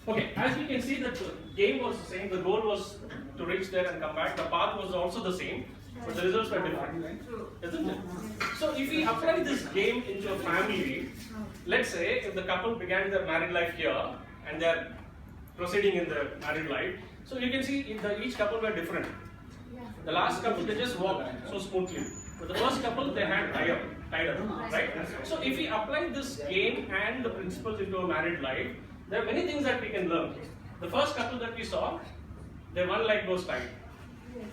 Okay, as you can see, the game was the same, the goal was to reach there and come back, the path was also the same, but the results were different, isn't it? So if we apply this game into a family, let's say if the couple began their married life here and they are proceeding in their married life, so you can see each couple were different. The last couple, they just walked so smoothly. But the first couple, they had tied up, right? So if we apply this game and the principles into a married life, there are many things that we can learn. The first couple that we saw, their one leg was tied,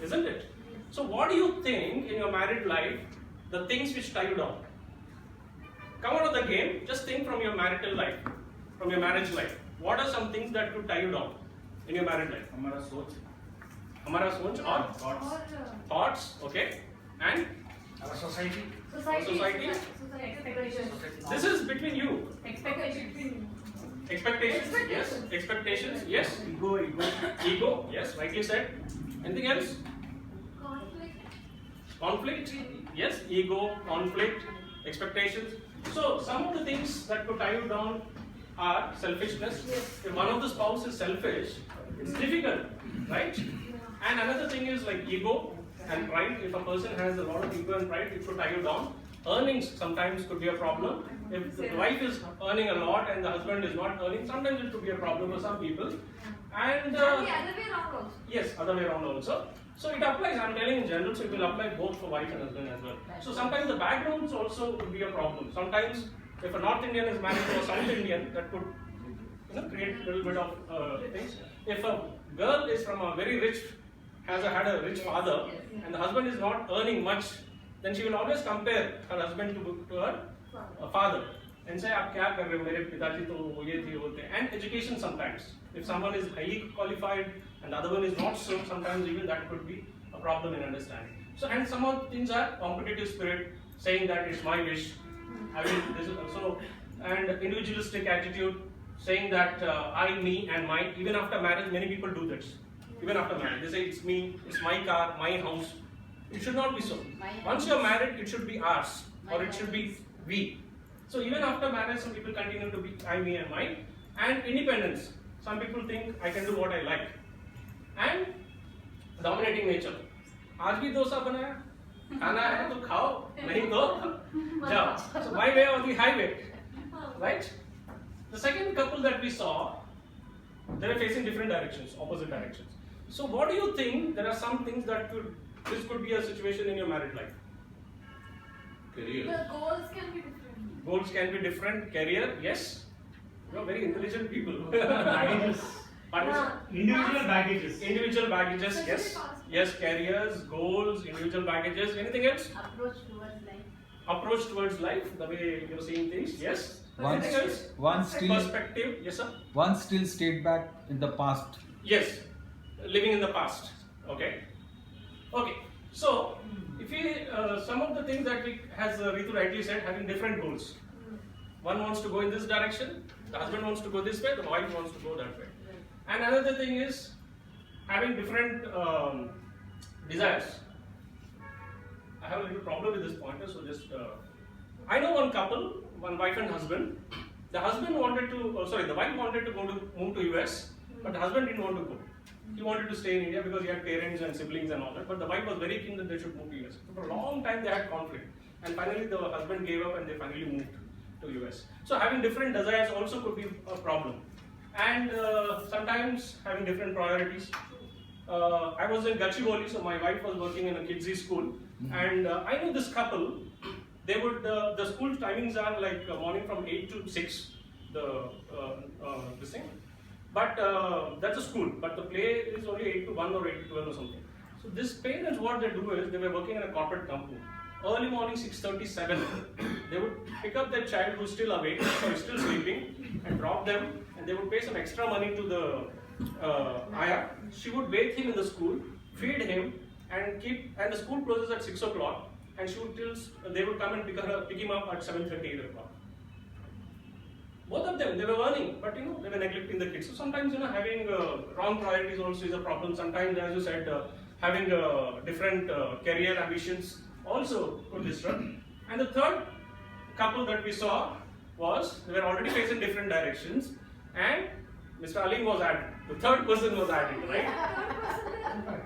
isn't it? So what do you think in your married life, the things which tie you down? Come out of the game, just think from your marital life, from your marriage life. What are some things that could tie you down in your married life? Hamara soch or thoughts, okay, and our society. Society. This is between you. Expectations, yes. Expectations, yes. Ego, yes. Rightly said. Anything else? Conflict, yes. Ego, conflict, expectations. So some of the things that could tie you down are selfishness. If one of the spouse is selfish, it's difficult, right? And another thing is like ego and pride. If a person has a lot of ego and pride, it could tie you down. Earnings sometimes could be a problem. If the wife is earning a lot and the husband is not earning, sometimes it could be a problem for some people. And the other way around also. Yes, other way around also. So it applies, I'm telling in general, so it will apply both for wife and husband as well. So sometimes the backgrounds also could be a problem. Sometimes if a North Indian is married to a South Indian, that could create a little bit of things. If a girl is from a very rich, had a rich father, and the husband is not earning much, then she will always compare her husband to her father and say, "Aap kya kar rahe ho? Mere pitaji to ye the hote." And education sometimes. If someone is highly qualified and the other one is not so, sometimes even that could be a problem in understanding. So, and some of things are competitive spirit, saying that it's my wish, I will this is also, and individualistic attitude, saying that I, me, and mine. Even after marriage, many people do this. Even after marriage, they say it's me, it's my car, my house. It should not be so. Once you're married, it should be ours, or it should be we. So even after marriage, some people continue to be I, me, and mine. And independence. Some people think I can do what I like. And dominating nature. आज भी डोसा बनाया, खाना है तो खाओ, नहीं तो जाओ. So my way or the highway, right? The second couple that we saw, they are facing different directions, opposite directions. So what do you think? There are some things that this could be a situation in your married life. Career. The goals can be different. Goals can be different. Career, yes. You are very intelligent people. Baggages. Individual baggages. Individual baggages, yes. Yes, careers, goals, individual baggages. Anything else? Approach towards life. Approach towards life, the way you're seeing things, yes. Anything else? One still Perspective, yes sir. One still stayed back in the past. Yes, living in the past. Okay. Okay. So, if we some of the things that we, as Ritu rightly said, having different goals. One wants to go in this direction, the husband wants to go this way, the wife wants to go that way. And another thing is having different desires. I have a little problem with this pointer, so just I know one couple, one wife and husband. The husband wanted to, the wife wanted to move to US, but the husband didn't want to go. He wanted to stay in India because he had parents and siblings and all that. But the wife was very keen that they should move to US. So for a long time they had conflict, and finally the husband gave up and they finally moved to US. So having different desires also could be a problem, and sometimes having different priorities. I was in Gachibowli, so my wife was working in a kidsy school, and I knew this couple. They would the school timings are like morning from 8 to 6. This thing, but that's a school. But the play is only 8 to 1 or 8 to 12 or something. So this parents, what they do is they were working in a corporate company. Early morning 6:37, they would pick up their child who's still awake, or still sleeping, and drop them, and they would pay some extra money to the ayah. She would bathe him in the school, feed him, and the school closes at 6 o'clock, and she would they would come and pick him up at 7:30, 8 o'clock. Both of them, they were earning, but they were neglecting the kids. So sometimes having wrong priorities also is a problem. Sometimes, as you said, having different career ambitions also could disrupt. And the third couple that we saw was they were already facing different directions, and Mr. Alim was added. The third person was added, right?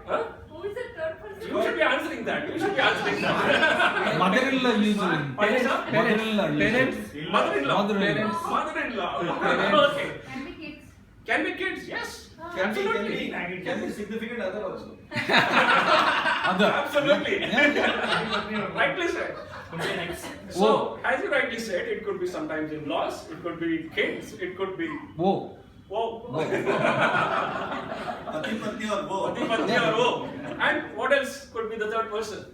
Huh? Who is the third person? You should be answering that. You should be answering that. Mother-in-law usually. Parents, Mother-in-law usually. Mother-in-law. Mother-in-law. Mother-in-law. Okay. Can be kids. Can be kids, yes. Can Absolutely. be significant other also. Other. Absolutely. Yeah. Rightly said. Okay, next. So, as you rightly said, it could be sometimes in-laws, it could be kids, it could be Whoa. whoa. Pati patni or wo. Pati, patni or whoa. And what else could be the third person?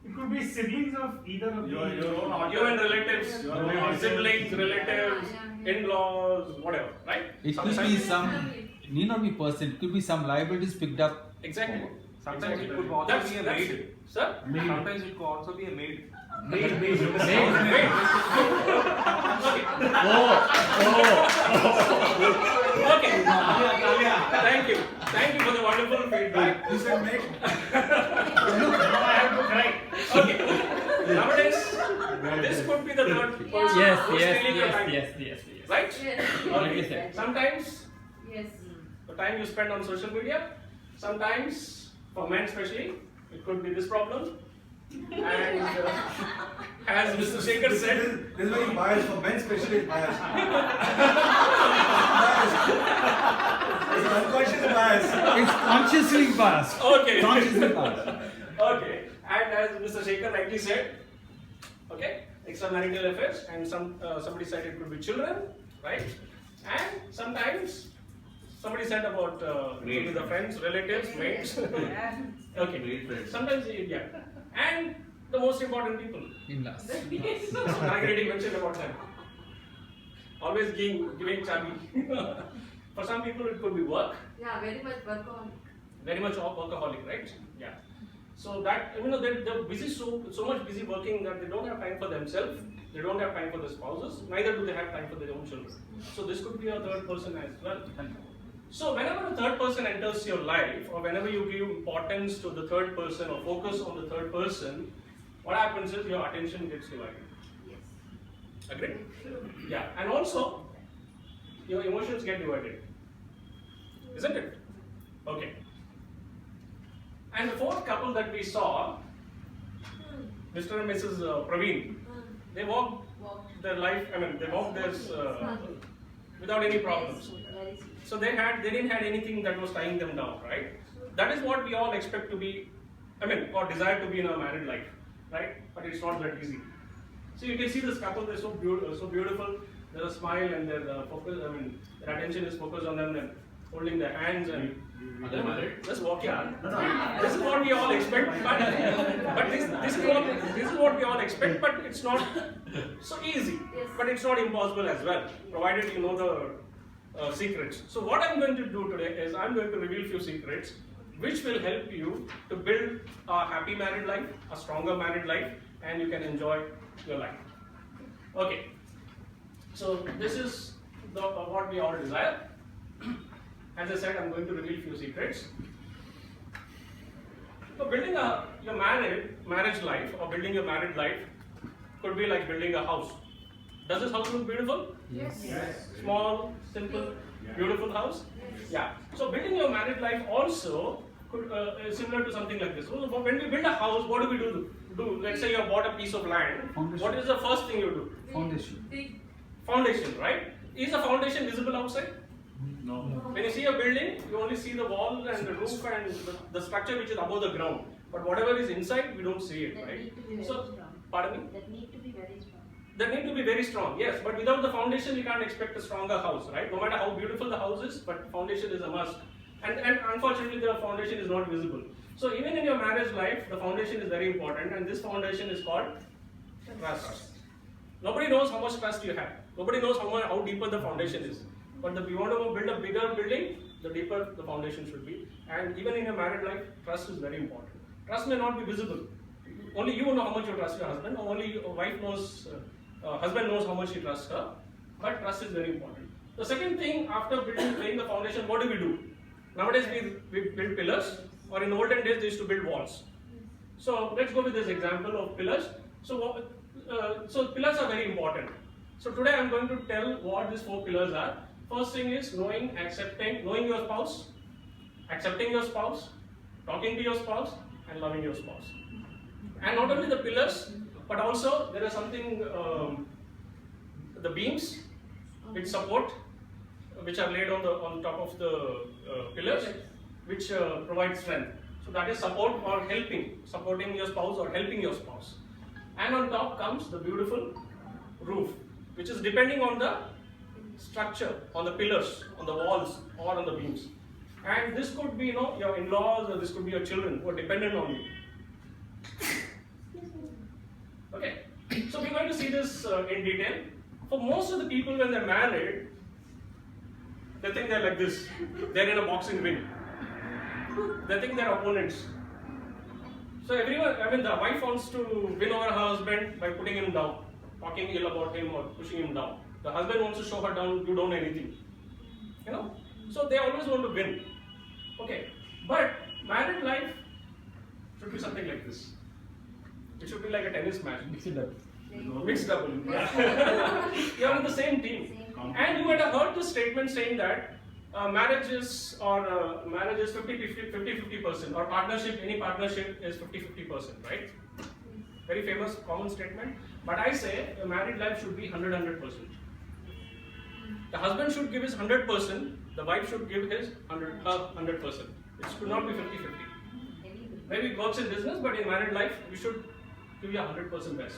It could be siblings of either of Your the own Human relatives, Your siblings, relatives, in-laws, whatever, right? It could be some, need not be person, it could be some liabilities picked up. Exactly. Sometimes it Exactly. could also That's- be a that's maid. it. Sir? Sometimes it could also be a maid. Wait. Okay. Thank you. Thank you for the wonderful feedback. You said make. I have to cry. Okay. Nowadays, this could be the third person Yes, who's stealing your time. yes. Right? Yes. Okay. Sometimes Yes. the time you spend on social media, sometimes for men especially, it could be this problem. And as Mr. Shekhar said, This is very biased for men, especially is biased. It's unconscious bias. It's consciously biased. okay. Consciously biased. Okay, and as Mr. Shekhar rightly said, okay, extramarital affairs, and somebody said it could be children, right? And sometimes somebody said about it could be the friends, relatives, mates. Okay, Maid friends. sometimes yeah, and the most important people. In-laws. Margaret mentioned about them. Always giving chabi. For some people, it could be work. Yeah, very much workaholic. Very much workaholic, right? Yeah. So that they're busy so much busy working that they don't have time for themselves. They don't have time for their spouses. Neither do they have time for their own children. So this could be a third person as well. So whenever a third person enters your life, or whenever you give importance to the third person or focus on the third person, what happens is your attention gets divided. Yes. Agree? Yeah. And also, your emotions get divided. Isn't it? Okay. And the fourth couple that we saw, Mr. and Mrs. Praveen, they walked their life, they walked theirs without any problems. Very sweet. So they didn't have anything that was tying them down, right? That is what we all expect to be, or desire to be in our married life, right? But it's not that easy. So you can see this couple, they're so beautiful. Their smile and their focus, their attention is focused on them and holding their hands and just walking. This is what we all expect, but this is what we all expect, but it's not so easy. Yes. But it's not impossible as well, provided you know the secrets. So what I'm going to do today is I'm going to reveal few secrets which will help you to build a happy married life, a stronger married life, and you can enjoy your life. Okay. So this is what we all desire. As I said, I'm going to reveal few secrets. So building your marriage life or building your married life could be like building a house. Does this house look beautiful? Yes. Small, simple, beautiful house? Yeah. So building your married life also could is similar to something like this. So when we build a house, what do we do? Let's say you have bought a piece of land. Foundation. What is the first thing you do? Foundation. Big. Foundation, right? Is the foundation visible outside? No. When you see a building, you only see the wall and the roof and the structure which is above the ground. But whatever is inside, we don't see it, That right? need to be very So, strong. pardon me? That need to be very strong. They need to be very strong, yes. But without the foundation, you can't expect a stronger house, right? No matter how beautiful the house is, but foundation is a must. And unfortunately, the foundation is not visible. So even in your marriage life, the foundation is very important, and this foundation is called trust. Nobody knows how much trust you have. Nobody knows how deeper the foundation is. But if you want to build a bigger building, the deeper the foundation should be. And even in your married life, trust is very important. Trust may not be visible. Only you know how much you trust your husband, or only your wife knows, husband knows how much he trusts her. But trust is very important. The second thing, after laying the foundation, what do? Nowadays we build pillars, or in olden days they used to build walls. So let's go with this example of pillars. So pillars are very important. So today I'm going to tell what these 4 pillars are. first thing is knowing your spouse, accepting your spouse, talking to your spouse, and loving your spouse. And not only the pillars, but also there is something, the beams which support, which are laid on top of the pillars, which provide strength. So that is support or supporting your spouse or helping your spouse. And on top comes the beautiful roof, which is depending on the structure, on the pillars, on the walls, or on the beams. And this could be, your in-laws, or this could be your children who are dependent on you. Okay, so we're going to see this in detail. For most of the people, when they're married, they think they're like this. They're in a boxing ring. They think they're opponents. So everyone, the wife wants to win over her husband by putting him down, talking ill about him or pushing him down. The husband wants to show her down, you don't know anything. So they always want to win. Okay, but married life should be something like this. It should be like a tennis match. Mixed double. You are on the same team. And you might have heard the statement saying that marriage is 50-50%, or partnership, any partnership is 50-50%, right? Very famous, common statement. But I say a married life should be 100%. The husband should give his 100%, the wife should give his 100%. It should not be 50-50. Maybe it works in business, but in married life, you should give your 100% best.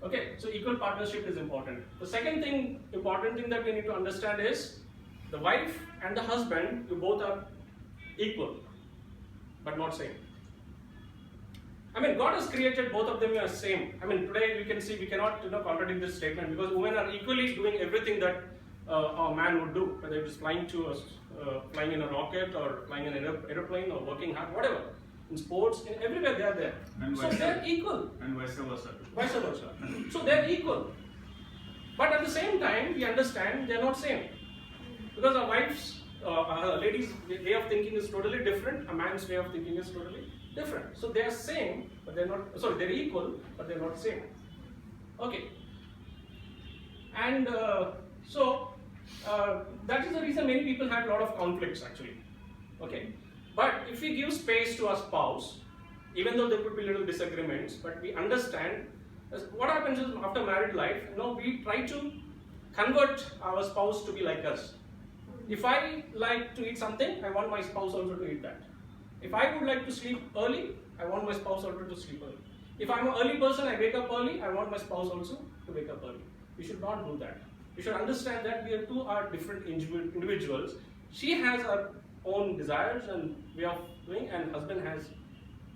Okay, so equal partnership is important. The second important thing that we need to understand is the wife and the husband, you both are equal, but not same. God has created both of them as same. Today we can see we cannot contradict this statement, because women are equally doing everything that a man would do, whether it is flying in a rocket or flying in an aeroplane or working hard, whatever. In sports, everywhere they are there. So they are equal. And vice versa. Vice versa. So they are equal. But at the same time, we understand they are not same. Because a wife's, a lady's way of thinking is totally different. A man's way of thinking is totally different. So they are same, but they're not. Sorry, they're equal, but they're not same. Okay. And that is the reason many people have a lot of conflicts actually. Okay. But if we give space to our spouse, even though there could be little disagreements, but we understand what happens is after married life, we try to convert our spouse to be like us. If I like to eat something, I want my spouse also to eat that. If I would like to sleep early, I want my spouse also to sleep early. If I'm an early person, I wake up early, I want my spouse also to wake up early. We should not do that. We should understand that we are different individuals. She has her own desires and way of doing, and husband has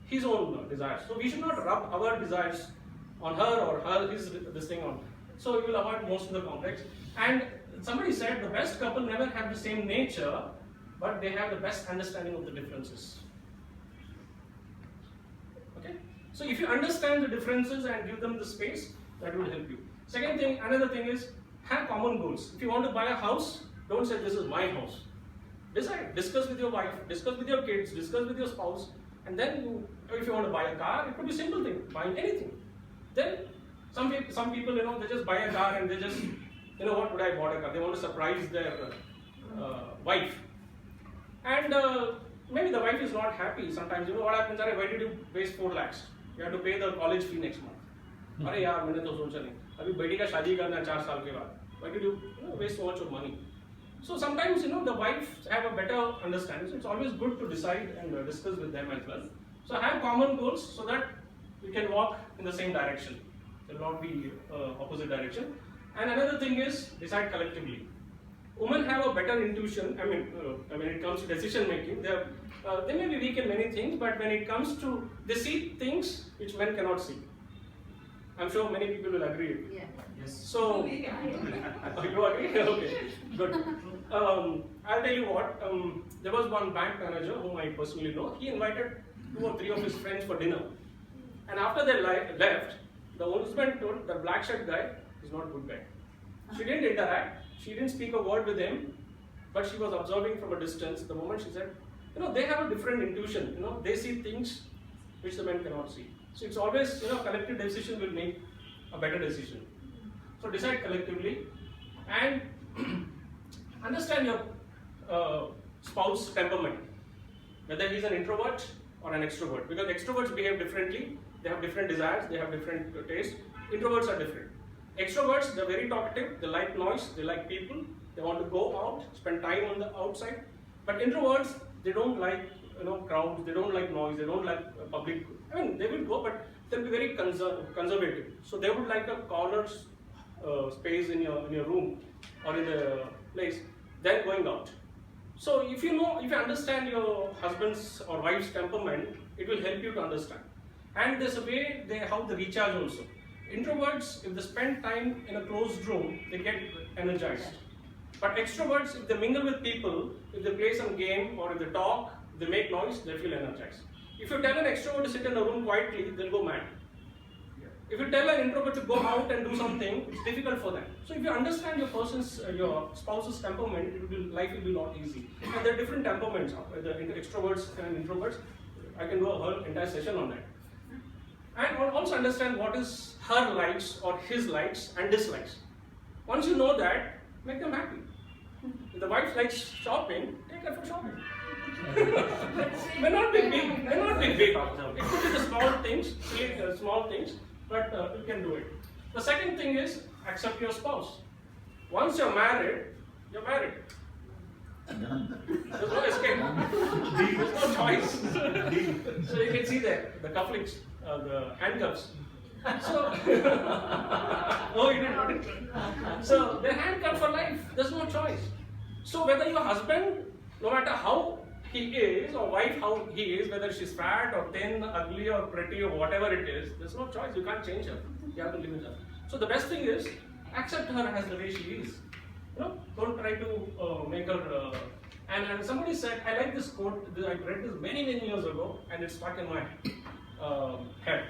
his own desires. So we should not rub our desires on her or this thing on. So you will avoid most of the conflicts. And somebody said the best couple never have the same nature, but they have the best understanding of the differences. Okay? So if you understand the differences and give them the space, that will help you. Another thing is have common goals. If you want to buy a house, don't say this is my house. Decide, discuss with your wife, discuss with your kids, discuss with your spouse, and then if you want to buy a car, it could be a simple thing, buying anything. Then some people, they just buy a car and they just, what would I bought a car? They want to surprise their wife. And maybe the wife is not happy. Sometimes, what happens, why did you waste 4 lakhs? You have to pay the college fee next month. अरे यार मैंने तो सोचा नहीं अभी बेटी का शादी करना है 4 साल के बाद. Why did you waste so much of money? So sometimes the wives have a better understanding. So it's always good to decide and discuss with them as well. So have common goals so that we can walk in the same direction. It will not be opposite direction. And another thing is decide collectively. Women have a better intuition. When it comes to decision making, they may be weak in many things, but when it comes to, they see things which men cannot see. I'm sure many people will agree. Yeah. Yes. So, you agree? Okay, good. I'll tell you what, there was one bank manager whom I personally know. He invited 2 or 3 of his friends for dinner. And after they left, the husband told the black shirt guy is not a good guy. She didn't interact, she didn't speak a word with him, but she was observing from a distance. The moment she said, they have a different intuition, they see things which the men cannot see. So it's always, collective decision will make a better decision. So decide collectively, and understand your spouse temperament, whether he's an introvert or an extrovert, because extroverts behave differently, they have different desires, they have different tastes. Introverts are different. Extroverts, they're very talkative, they like noise, they like people, they want to go out, spend time on the outside. But introverts, they don't like crowds, they don't like noise, they don't like public. I mean, they will go, but they'll be very conservative. So they would like a corner space in your room or in the place, then going out. So if you understand your husband's or wife's temperament, it will help you to understand. And there's a way how they recharge also. Introverts, if they spend time in a closed room, they get energized. But extroverts, if they mingle with people, if they play some game or if they talk, they make noise, they feel energized. If you tell an extrovert to sit in a room quietly, they'll go mad. If you tell an introvert to go out and do something, it's difficult for them. So if you understand your spouse's temperament, life will be a lot easy. And there are different temperaments, the extroverts and introverts. I can do a whole entire session on that. And also understand what is her likes or his likes and dislikes. Once you know that, make them happy. If the wife likes shopping, take her for shopping. may not be big. It could be the small things, but you can do it. The second thing is accept your spouse. Once you're married, you're married. There's no escape. There's no choice. So you can see there, the cufflinks, the handcuffs. So, oh, you didn't. So they're handcuffed for life. There's no choice. So whether your husband, no matter how he is, or wife how he is, whether she's fat or thin, ugly or pretty or whatever it is, there's no choice. You can't change her. You have to live with her. So the best thing is accept her as the way she is. Don't try to make her. And somebody said, I like this quote. I read this many years ago, and it's stuck in my head.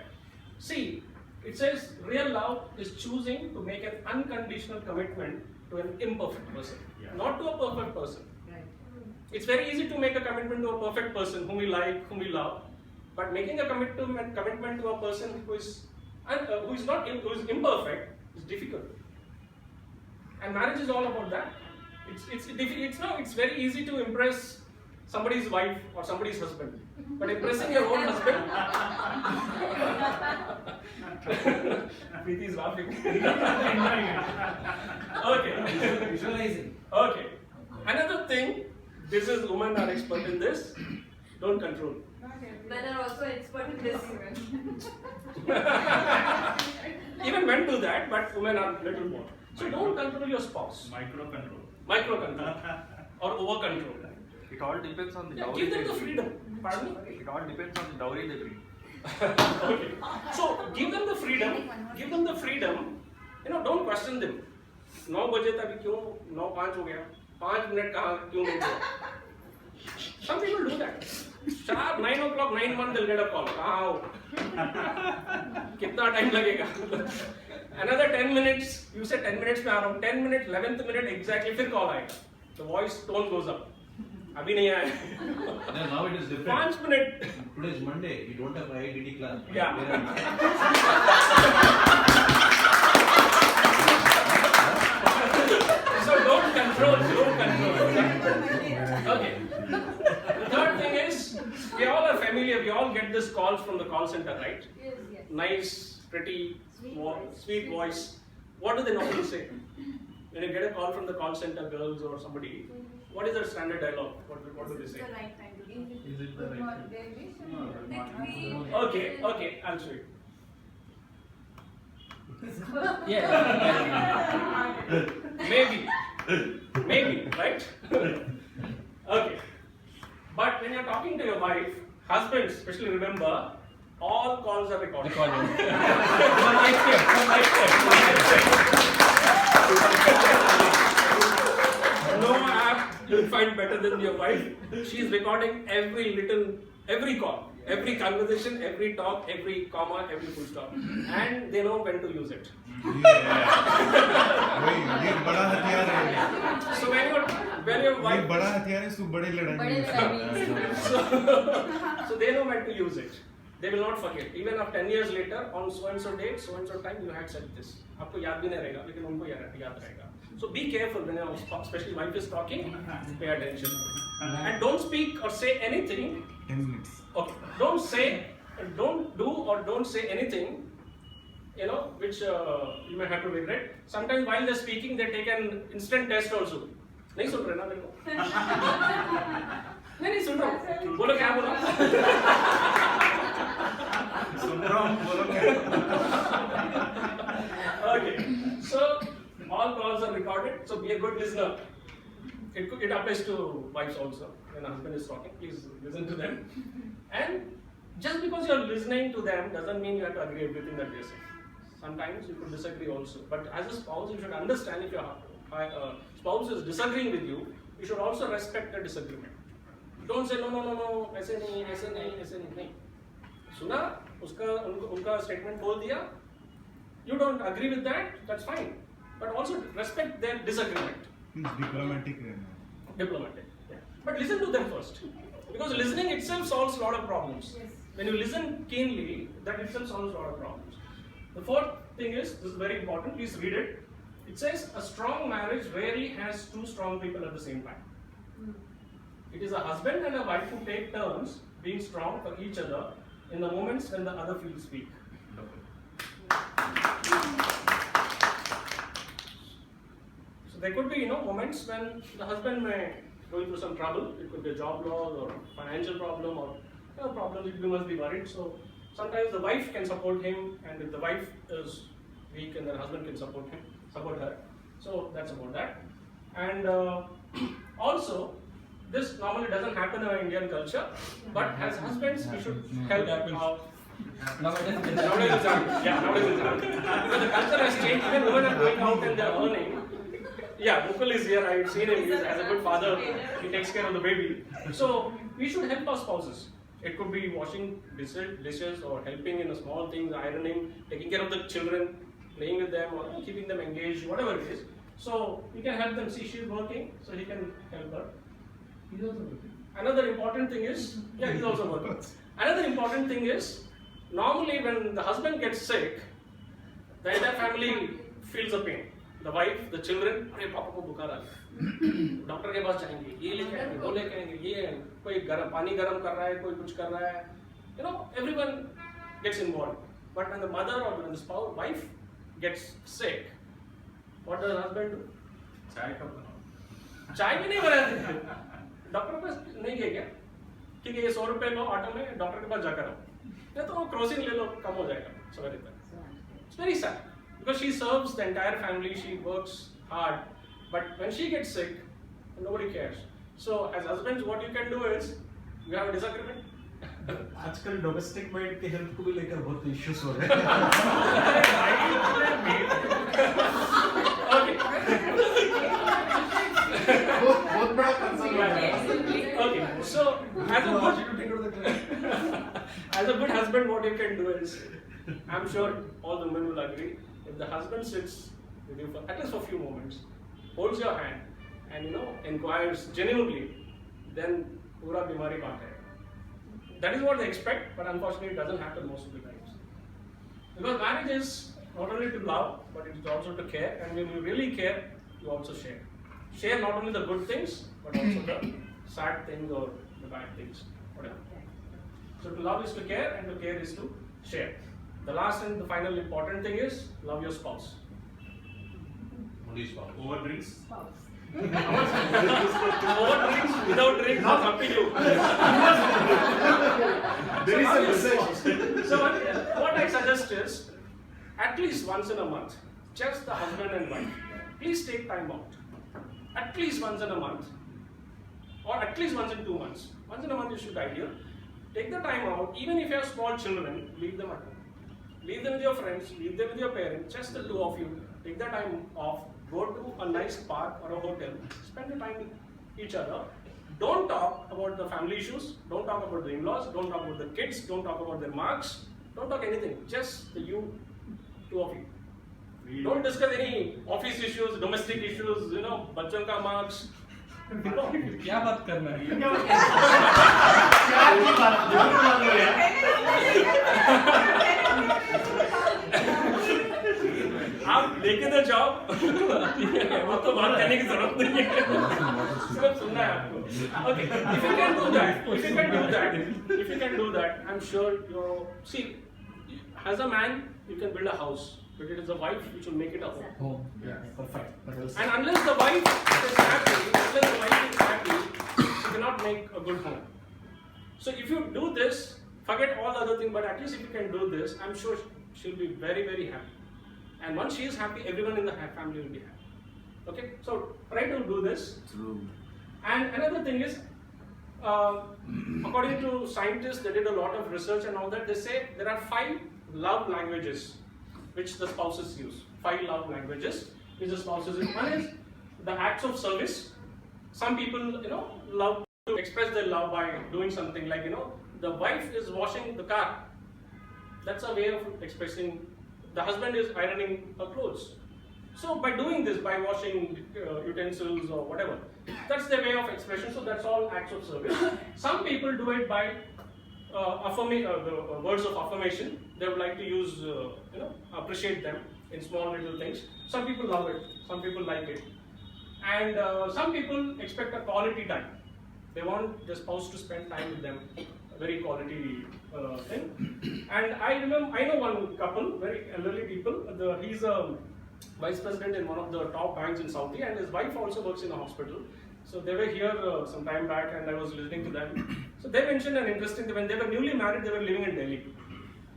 See, it says, real love is choosing to make an unconditional commitment to an imperfect person, not to a perfect person. Right. It's very easy to make a commitment to a perfect person whom we like, whom we love, but making a commitment to a person who is imperfect is difficult. And marriage is all about that. It's very easy to impress somebody's wife or somebody's husband, but impressing your own husband. Preeti is laughing. Okay. Visualizing. Okay. Another thing, this is women are expert in this. Don't control. Men are also expert in this. Even men do that, but women are little more. So don't control your spouse. Micro control. Micro control or over control. It all depends on the Yeah, dowry. give them they the bring. freedom. Pardon me? It all depends on the dowry they bring. Okay. So give them the freedom. Give them the freedom. Don't question them. 9 बजे तक क्यों 9:05 हो गया? 5 minute कहाँ क्यों नहीं हुआ? Some people do that. Sharp 9 o'clock, 9:01 they'll get a call. कहाँ हो? कितना time लगेगा? Another 10 minutes. You say 10 minutes में आ रहा हूँ. 10 minutes, 11th minute exactly फिर call आएगा. The voice tone goes up. अभी नहीं आया. Now it is different. 5 minutes. Today is Monday. You don't have IITD class. Yeah. So don't control. Okay. The third thing is, we all are familiar. We all get this calls from the call center, right? Yes, yes. Nice, pretty, sweet voice. What do they normally say? When you get a call from the call center, girls or somebody, what is their standard dialogue? What do they say? The right time to do it. Is it the right time? Okay, I'll show you. Yeah. Maybe, right? Okay. But when you're talking to your wife, husbands, especially remember, all calls are recorded. No app you'll find better than your wife. She's recording every call, every conversation, every talk, every comma, every full stop. And they know when to use it. ये बड़ा हथियार है. So when your ये wife, बड़ा हथियार है, इसको बड़े लड़ाई में. so they know when to use it. They will not forget. Even after 10 years later, on so and so date, so and so time, you had said this. आपको याद भी नहीं रहेगा, लेकिन उनको याद रहेगा. So be careful when your especially wife is talking. Pay attention and don't speak or say anything. 10 minutes. Okay, don't do or don't say anything, which you may have to regret. Sometimes while they're speaking, they take an instant test also. नहीं सुन रहे ना मेरे को? नहीं सुन रहा हूँ. बोलो क्या बोला? सुन रहा हूँ, बोलो क्या? Okay, so all calls are recorded. So be a good listener. It applies to wives also. When a husband is talking, please listen to them. And just because you are listening to them doesn't mean you have to agree everything that they say. Sometimes you could disagree also. But as a spouse, you should understand if your spouse is disagreeing with you, you should also respect the disagreement. Don't say no, ऐसे नहीं. सुना उसका उनका statement बोल दिया. You don't agree with that, that's fine. But also respect their disagreement. Diplomatic रहना. Diplomatic. Yeah. But listen to them first. Because listening itself solves a lot of problems. Yes. When you listen keenly, that itself solves a lot of problems. The fourth thing is, this is very important, please read it. It says, a strong marriage rarely has two strong people at the same time. It is a husband and a wife who take turns being strong for each other in the moments when the other feels weak. So there could be, moments when the husband may going through some trouble. It could be a job loss or financial problem or problem that you must be worried. So sometimes the wife can support him, and if the wife is weak, and the husband can support her. So that's about that. And also, this normally doesn't happen in our Indian culture, but as husbands, we should help out. Nowadays it's happening. Yeah, nowadays it's happening. Because the culture has changed. Even women are going out and they're earning. Yeah, Mukul is here. I've seen him. He's as a good father. He takes care of the baby. So we should help our spouses. It could be washing dishes or helping in a small things, ironing, taking care of the children, playing with them or keeping them engaged, whatever it is. So we can help them. See, she's working, so he can help her. He's also working. Another important thing is, yeah, he's also working. Another important thing is, normally when the husband gets sick, the entire family feels the pain. The wife, the children, अरे पापा को बुखार आ गया, doctor के पास जाएंगे, ये लेके आएंगे, वो लेके आएंगे, ये कोई पानी गर्म कर रहा है, कोई कुछ कर रहा है, everyone gets involved. But when the mother or when the spouse, wife gets sick, what does the husband do? चाय कब बनाओ? चाय भी नहीं बनाते, डॉक्टर के पास नहीं गए क्या? ठीक है, ये 100 रुपए लो ऑटो में, डॉक्टर के पास जाकर आओ, या तो क्रोसिन ले लो, कम हो जाएगा सवेरे तक. It's very sad. Because she serves the entire family, she works hard, but when she gets sick, nobody cares. So as husbands, what you can do is, you have a disagreement. आजकल domestic made के health को भी लेकर बहुत issues हो रहे हैं. Okay. बहुत बड़ा कंसर्न है. Okay. So as a good husband, what you can do is, I'm sure all the men will agree. If the husband sits with you for at least for a few moments, holds your hand, and inquires genuinely, then pura bimari baat hai. That is what they expect, but unfortunately, it doesn't happen most of the times. Because marriage is not only to love, but it is also to care, and when you really care, you also share. Share not only the good things, but also the sad things or the bad things, whatever. So to love is to care, and to care is to share. The last and the final important thing is love your spouse. Only spouse. Over drinks. Over drinks, without drinks, that's up to you. There is a message. So what I suggest is, at least once in a month, just the husband and wife, please take time out. At least once in a month, or at least once in 2 months. Once in a month is ideal. Take the time out, even if you have small children, leave them at home. Leave them with your friends, leave them with your parents, just the two of you. Take the time off, go to a nice park or a hotel, spend the time with each other. Don't talk about the family issues, don't talk about the in-laws, don't talk about the kids, don't talk about their marks, don't talk anything, just the two of you. Don't discuss any office issues, domestic issues, बच्चों का marks. क्या बात करना है? आप taken the job. वो तो बात करने की जरूरत नहीं है. सिर्फ सुनना है आपको. Okay, if you can do that, if you can do that, I'm sure you see. As a man, you can build a house, but it is the wife which will make it a home. Home. Yeah, perfect. And unless the wife is happy, she cannot make a good home. So if you do this, forget all the other things, but at least if you can do this, I'm sure she'll be very, very happy. And once she is happy, everyone in the family will be happy. Okay, so try to do this. True. And another thing is, according to scientists, they did a lot of research and all that. They say there are 5 love languages which the spouses use. 5 love languages which the spouses use. One is the acts of service. Some people, love to express their love by doing something like, the wife is washing the car. That's a way of expressing. The husband is ironing her clothes. So by doing this, by washing utensils or whatever, that's their way of expression. So that's all acts of service. Some people do it by the words of affirmation. They would like to use, appreciate them in small little things. Some people love it. Some people like it. And some people expect a quality time. They want the spouse to spend time with them. Very quality thing. And I know one couple, very elderly people. He's a vice president in one of the top banks in Saudi, and his wife also works in a hospital. So they were here some time back, and I was listening to them. So they mentioned an interesting thing. When they were newly married, they were living in Delhi.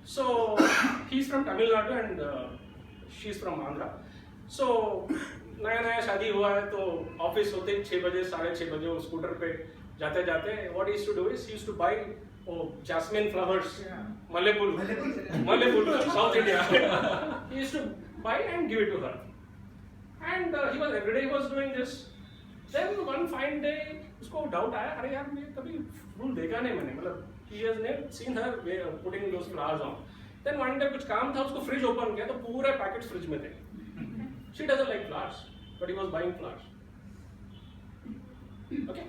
So he's from Tamil Nadu and she's from Andhra. So नया शादी हुआ है तो office होते 6 बजे 6:30 बजे वो scooter पे जाते जाते what he used to do is he used to buy jasmine flowers, मल्लेपुल South India. He used to buy and give it to her, and every day he was doing this. Then one fine day उसको doubt आया, अरे यार मैं कभी फूल देखा नहीं मैंने, मतलब he has never seen her putting those flowers on. Then one day कुछ काम था, उसको फ्रिज ओपन किया तो पूरे पैकेट्स फ्रिज में थे. She doesn't like flowers, but he was buying flowers. Okay,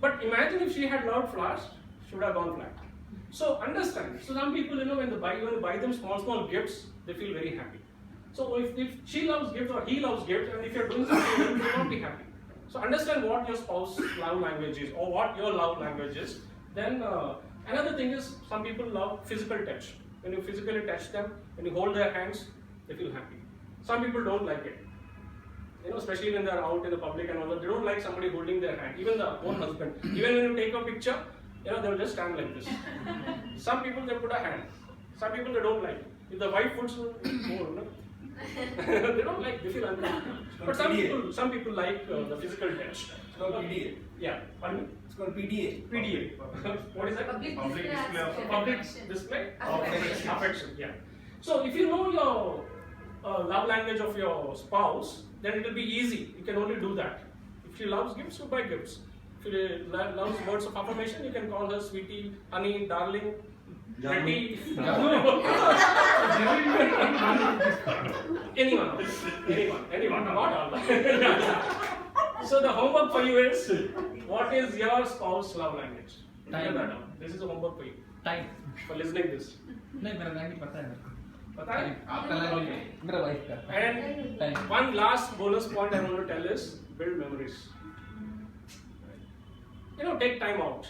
but imagine if she had loved flowers, she would have gone flat. So understand. So some people, when you buy them small gifts, they feel very happy. So if she loves gifts or he loves gifts, and if you're doing something, you will not be happy. So understand what your spouse's love language is, or what your love language is. Then another thing is, some people love physical touch. When you physically touch them, when you hold their hands, they feel happy. Some people don't like it. Especially when they're out in the public and all that, they don't like somebody holding their hand. Even the own husband. Even when you take a picture, they'll just stand like this. Some people, they put a hand. Some people, they don't like. If the wife puts more, they don't like, they feel uncomfortable. But some people like the physical touch. It's called PDA. Yeah, pardon me? It's called PDA. PDA. What is that? Public display of Public affection. display of affection. Yeah. So if you know your love language of your spouse, then it will be easy. You can only do that. If she loves gifts, you buy gifts. If she loves words of affirmation, you can call her sweetie, honey, darling, Betty. Anyone, not all. So the homework for you is, what is your spouse love language? Time. Write that down. This is a homework for you. Time. For listening this. नहीं मेरा language पता है मेरे को. पता है? आपका language मेरा वाइफ का. And Time. one last bonus point I want to tell is, build memories. Take time out.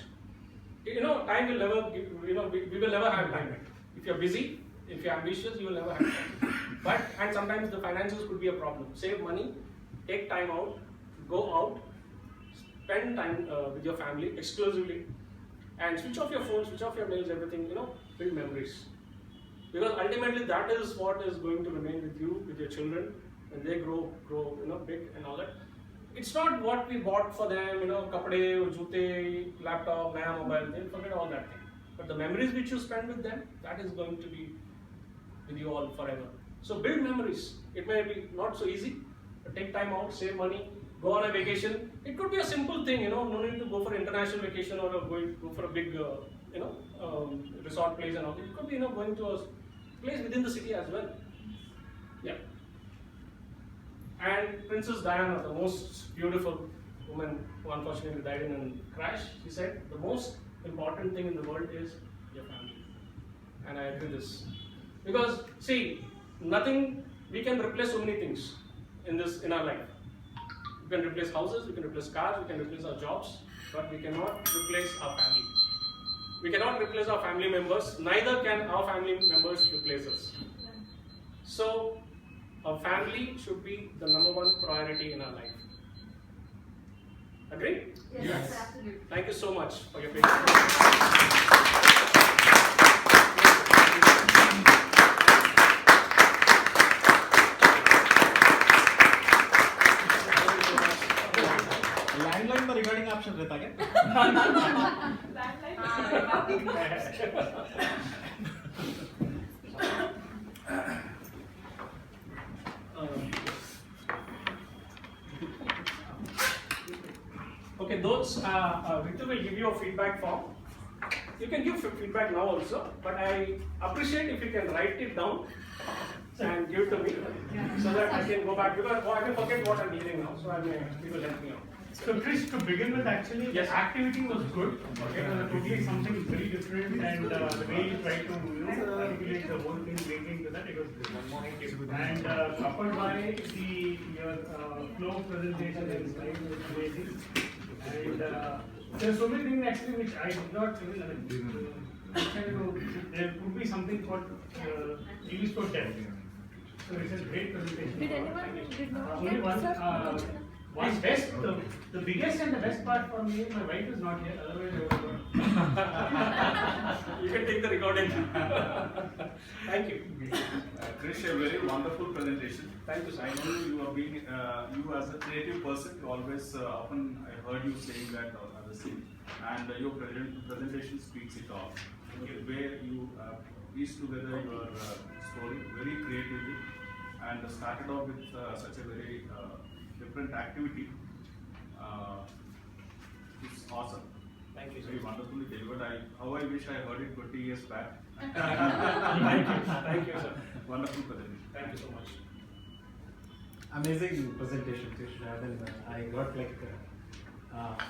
Time will never give, we will never have time. If you're busy, if you're ambitious, you will never have time. And sometimes the finances could be a problem. Save money, take time out, go out, spend time with your family exclusively, and switch off your phone, switch off your mails, everything, build memories. Because ultimately that is what is going to remain with you, with your children, when they grow, big and all that. It's not what we bought for them, kapde, jute, laptop, naya mobile, they'll forget all that thing. But the memories which you spend with them, that is going to be with you all forever. So build memories. It may be not so easy, but take time out, save money, go on a vacation. It could be a simple thing, no need to go for international vacation or go for a big, resort place and all. It could be, going to a place within the city as well. Yeah. And Princess Diana, the most beautiful woman who unfortunately died in a crash, she said, the most important thing in the world is your family. And I agree with this. Because, see, nothing we can replace so many things in our life. We can replace houses, we can replace cars, we can replace our jobs, but we cannot replace our family. We cannot replace our family members, neither can our family members replace us. So, our family should be the #1 priority in our life. Agree? Yes, absolutely. Thank you so much for your patience. Landline में recording option रहता क्या? Okay, those Ritu will give you a feedback form. You can give feedback now also, but I appreciate if you can write it down and give it to me so that I can go back, because I can forget what I'm hearing now, so people help me out. So Krish, to begin with, actually, Yes. the activity was good. Okay, it was totally something very different, and the way you tried to articulate the whole thing, linking to that, it was good. And coupled by your flow of presentation and slides was amazing. And there's so many things actually which I did not even there could be something called TV store depth. So it's a great presentation. Did anyone did not Only get one, sir? one best, the biggest and the best part for me is my wife is not here, otherwise I would have You can take the recording. Thank you. Krish, a very wonderful presentation. Thank you, sir. I know you are being, you as a creative person, you always, often I heard you saying that or other thing, and your presentation speaks it all. Where you pieced together your story very creatively and started off with such a very different activity. It's awesome. Thank you, Very sir. wonderfully delivered. How I wish I heard it 20 years back. Thank you, sir. Wonderful presentation. Thank you so much. Amazing presentation, Krish. I got like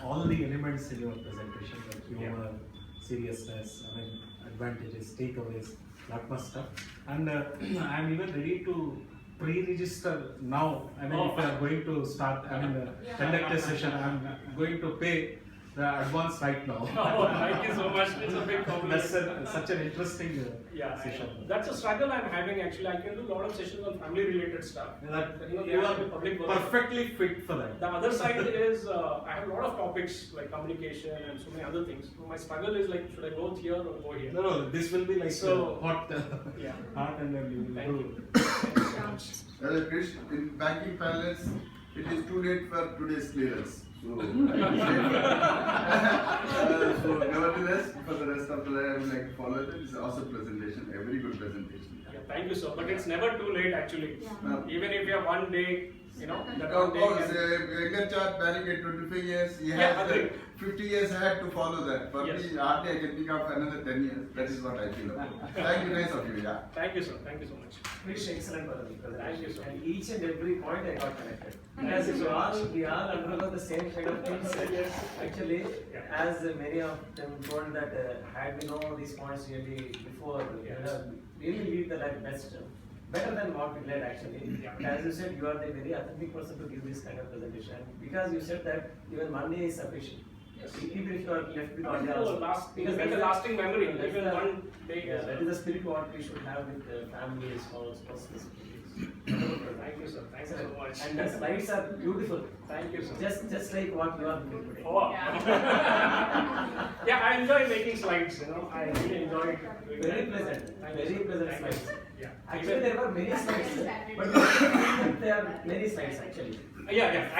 all the elements in your presentation, like humor, seriousness, I mean, advantages, takeaways, lot more stuff. And I'm even ready to pre-register now. I mean, if you are going to start, I mean, conduct a session, I'm going to pay the advance right now. Oh, thank you so much. It's a big compliment. That's such an interesting Yeah, session. that's a struggle I'm having actually. I can do a lot of sessions on family related stuff. That You you have are a public person. perfectly fit for that. The other side is I have a lot of topics like communication and so many other things. So my struggle is like, should I go here or go here? No, this will be like So, hot, Yeah. hot, and then you will Thank do. you. Thank you so much. Krish, in banking parlance, it is too late for today's clearance. So, so nevertheless, for the rest of the day, I would like to follow it. It's an awesome presentation, a very good presentation. Yeah, thank you, sir. But it's never too late actually. No. Even if you have one day, you know, that Oh, one day. oh, can- younger chap marrying at 25 years, he Yeah, has agree. 50 years ahead to follow that. For Yes. me, hardly I can pick up another 10 years. That is what I feel about it. Thank you, nice of you, yeah. Thank you, sir. Thank you so much. Krish, excellent presentation. Thank you, sir. And each and every point I got connected. Thank Because you so we all undergo the same kind of things. Yes. Actually, Yeah. as many of them told that had we known these points really before, we Yes. would have really lead the life best, better than what we led actually. Yeah. But as you said, you are the very authentic person to give this kind of presentation because you said that even one day is sufficient. Yes. Even if you are left with I one day know, also. because that make a is lasting memory. that's Even the- one day. Yeah, that is the spirit what we should have with families, spouses. Thank you, sir. Thank you so much. And the slides are beautiful. Thank you, sir. Just like what you are doing today. Oh. Yeah, I enjoy making slides. You know, I really enjoy doing Very that. pleasant. Thank you, Very sir. pleasant Thank you. slides. Yeah. Actually, there were many slides, but there are many slides actually. Yeah, yeah.